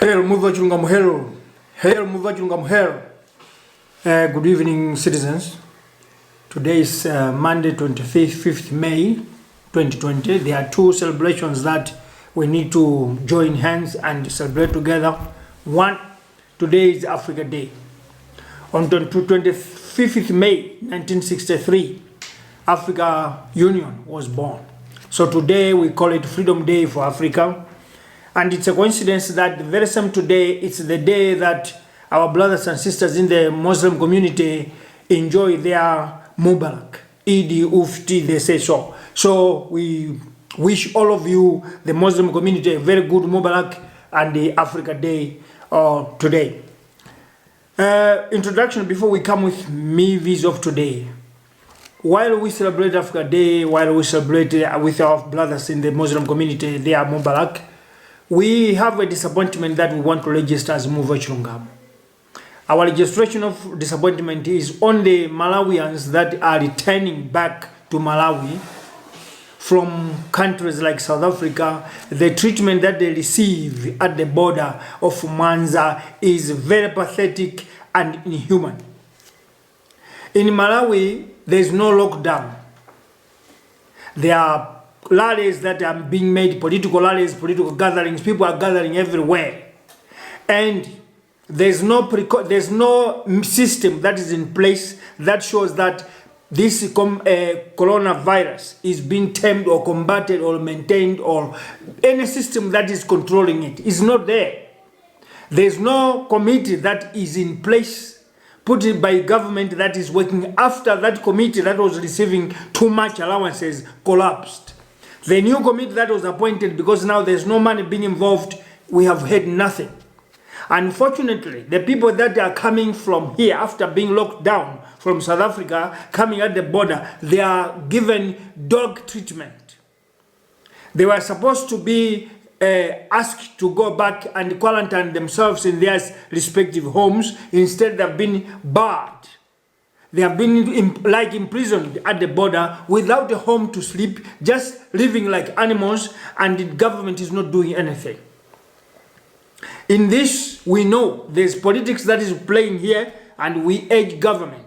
Hail Muvi Wachilungamo, hail. Hail Muvi Wachilungamo, hail. Good evening, citizens. Today is Monday, 5th May 2020. There are two celebrations that we need to join hands and celebrate together. One, today is Africa Day. On 25th May 1963, Africa Union was born. So today we call it Freedom Day for Africa. And it's a coincidence that the very same today, it's the day that our brothers and sisters in the Muslim community enjoy their Mubarak. Eid Ufti, they say so. So we wish all of you, the Muslim community, a very good Mubarak and the Africa Day today. Introduction before we come with Mivis of today. While we celebrate Africa Day, while we celebrate with our brothers in the Muslim community, their Mubarak, we have a disappointment that we want to register as Muvi Wachilungamo. Our registration of disappointment is on the Malawians that are returning back to Malawi from countries like South Africa. The treatment that they receive at the border of Mwanza is very pathetic and inhuman. In Malawi, there is no lockdown. There are rallies that are being made, political rallies, political gatherings. People are gathering everywhere, and there's no system that is in place that shows that this coronavirus is being tamed or combated or maintained, or any system that is controlling it is not there. There's no committee that is in place put in by government that is working after that committee that was receiving too much allowances collapsed. The new committee that was appointed, because now there's no money being involved, we have heard nothing. Unfortunately, the people that are coming from here after being locked down from South Africa, coming at the border, they are given dog treatment. They were supposed to be asked to go back and quarantine themselves in their respective homes. Instead, they've been barred. They have been imprisoned at the border without a home to sleep, just living like animals, and the government is not doing anything. In this, we know there's politics that is playing here, and we urge government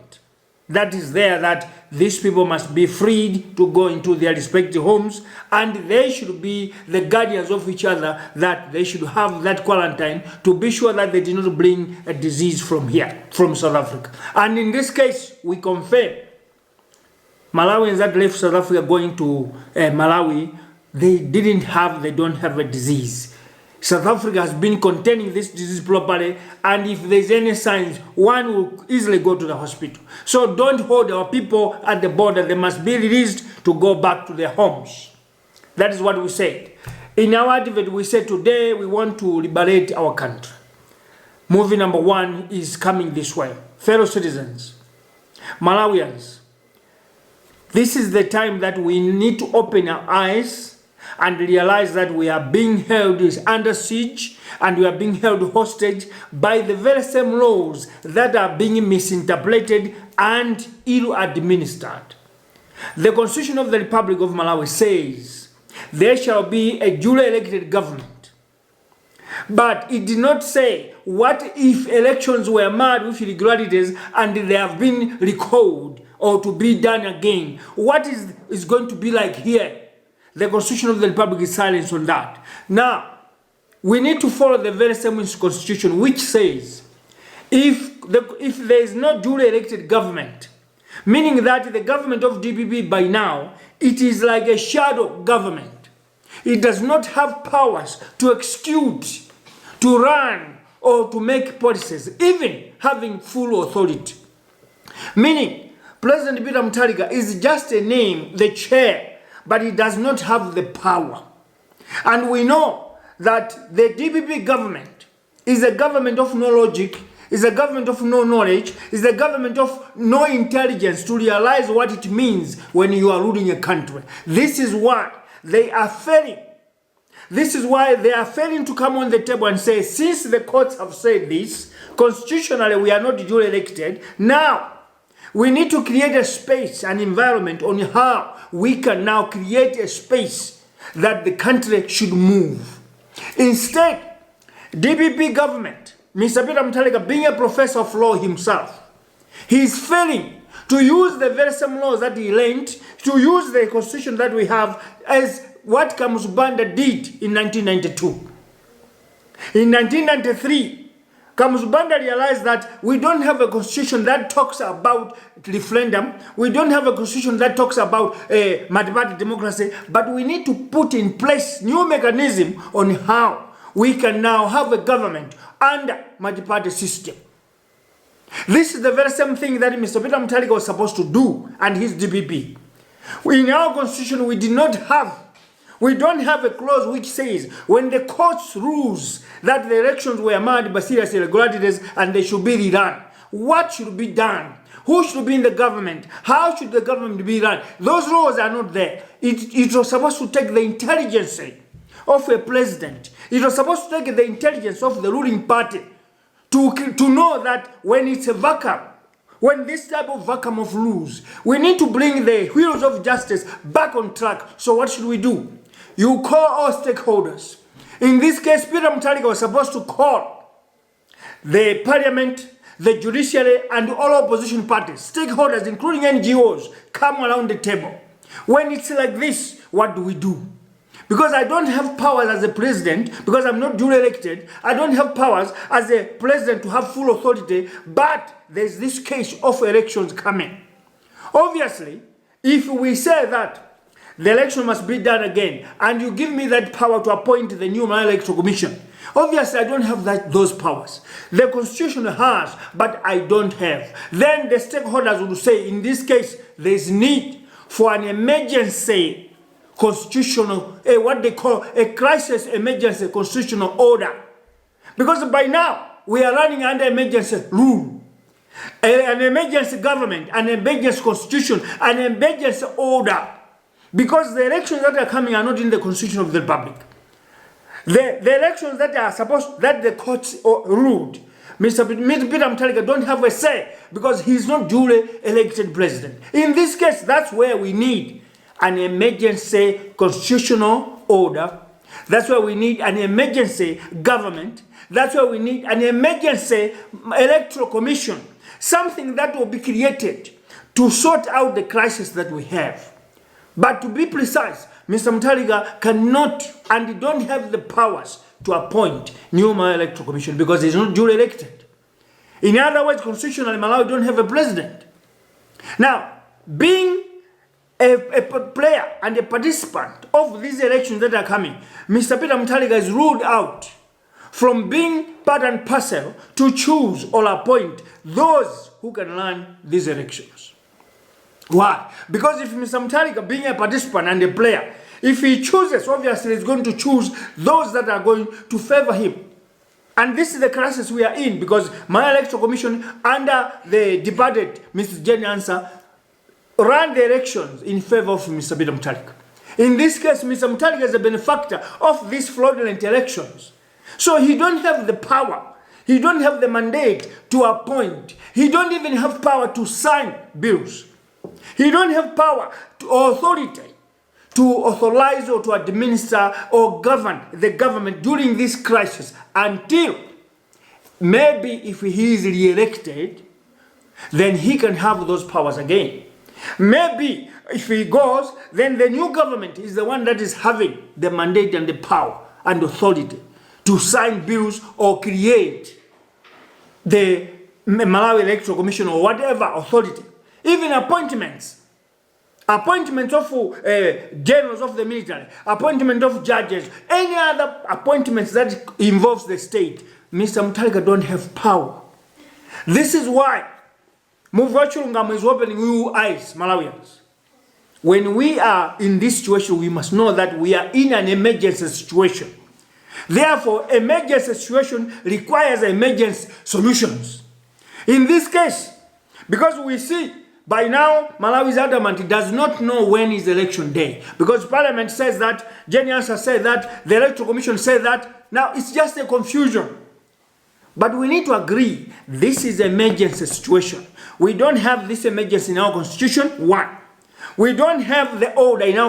that is there that these people must be freed to go into their respective homes, and they should be the guardians of each other, that they should have that quarantine to be sure that they did not bring a disease from here, from South Africa. And in this case, we confirm Malawians that left South Africa going to Malawi, they don't have a disease. South Africa has been containing this disease properly, and if there's any signs, one will easily go to the hospital. So don't hold our people at the border. They must be released to go back to their homes. That is what we said. In our advert, we said today we want to liberate our country. Movie number one is coming this way. Fellow citizens, Malawians, this is the time that we need to open our eyes and realize that we are being held under siege, and we are being held hostage by the very same laws that are being misinterpreted and ill-administered. The Constitution of the Republic of Malawi says there shall be a duly elected government. But it did not say what if elections were made with irregularities and they have been recalled or to be done again. What is going to be like here? The Constitution of the Republic is silent on that. Now, we need to follow the very same Constitution, which says if there is no duly elected government, meaning that the government of DPP by now, it is like a shadow government. It does not have powers to execute, to run, or to make policies, even having full authority. Meaning, President Peter Mutharika is just a name, the chair, but it does not have the power. And we know that the DPP government is a government of no logic, is a government of no knowledge, is a government of no intelligence to realize what it means when you are ruling a country. This is why they are failing. This is why they are failing to come on the table and say, since the courts have said this, constitutionally we are not duly elected, now we need to create a space, an environment on how we can now create a space that the country should move. Instead, DPP government, Mr. Peter Mutharika, being a professor of law himself, he is failing to use the very same laws that he learned, to use the constitution that we have as what Kamusubanda did in 1992. In 1993, Kamusubanda realized that we don't have a constitution that talks about referendum. We don't have a constitution that talks about multi-party democracy, but we need to put in place new mechanism on how we can now have a government under multi-party system. This is the very same thing that Mr. Peter Mutharika was supposed to do and his DPP. In our constitution, we don't have a clause which says when the courts rules that the elections were marred by serious irregularities and they should be rerun, what should be done? Who should be in the government? How should the government be run? Those laws are not there. It was supposed to take the intelligence of a president. It was supposed to take the intelligence of the ruling party to know that when it's a vacuum, when this type of vacuum of rules, we need to bring the wheels of justice back on track. So what should we do? You call all stakeholders. In this case, Peter Mutharika was supposed to call the parliament, the judiciary, and all opposition parties, stakeholders, including NGOs, come around the table. When it's like this, what do we do? Because I don't have powers as a president, because I'm not duly elected, I don't have powers as a president to have full authority, but there's this case of elections coming. Obviously, if we say that the election must be done again, and you give me that power to appoint the new electoral commission, obviously I don't have those powers. The constitution has, but I don't have. Then the stakeholders would say, in this case, there's need for an emergency constitutional, what they call a crisis emergency constitutional order. Because by now, we are running under emergency rule. An emergency government, an emergency constitution, an emergency order. Because the elections that are coming are not in the constitution of the republic. The elections that are supposed, that the courts ruled, Mr. Peter Mutharika don't have a say because he's not duly elected president. In this case, that's where we need an emergency constitutional order. That's why we need an emergency government. That's why we need an emergency electoral commission. Something that will be created to sort out the crisis that we have. But to be precise, Mr. Mutharika cannot and don't have the powers to appoint new electoral commission because he's not duly elected. In other words, constitutionally, Malawi don't have a president. Now, being a player and a participant of these elections that are coming, Mr. Peter Mutharika is ruled out from being part and parcel to choose or appoint those who can run these elections. Why? Because if Mr. Mutharika, being a participant and a player, if he chooses, obviously he's going to choose those that are going to favor him. And this is the crisis we are in because my electoral commission under the departed Mr. Jenny Ansah ran the elections in favor of Mr. Peter Mutharika. In this case, Mr. Mutharika is a benefactor of these fraudulent elections. So he don't have the power. He don't have the mandate to appoint. He don't even have power to sign bills. He don't have power or authority to authorize or to administer or govern the government during this crisis until maybe if he is re-elected, then he can have those powers again. Maybe if he goes, then the new government is the one that is having the mandate and the power and authority to sign bills or create the Malawi Electoral Commission or whatever authority. Even appointments of generals of the military, appointment of judges, any other appointments that involves the state, Mr. Mutharika don't have power. This is why Muvi Wachilungamo is opening new eyes, Malawians. When we are in this situation, we must know that we are in an emergency situation. Therefore, emergency situation requires emergency solutions. In this case, because we see by now, Malawi's adamant does not know when is election day. Because Parliament says that, Jenny Ansah said that, the Electoral Commission said that. Now, it's just a confusion. But we need to agree, this is an emergency situation. We don't have this emergency in our constitution, one. We don't have the order in our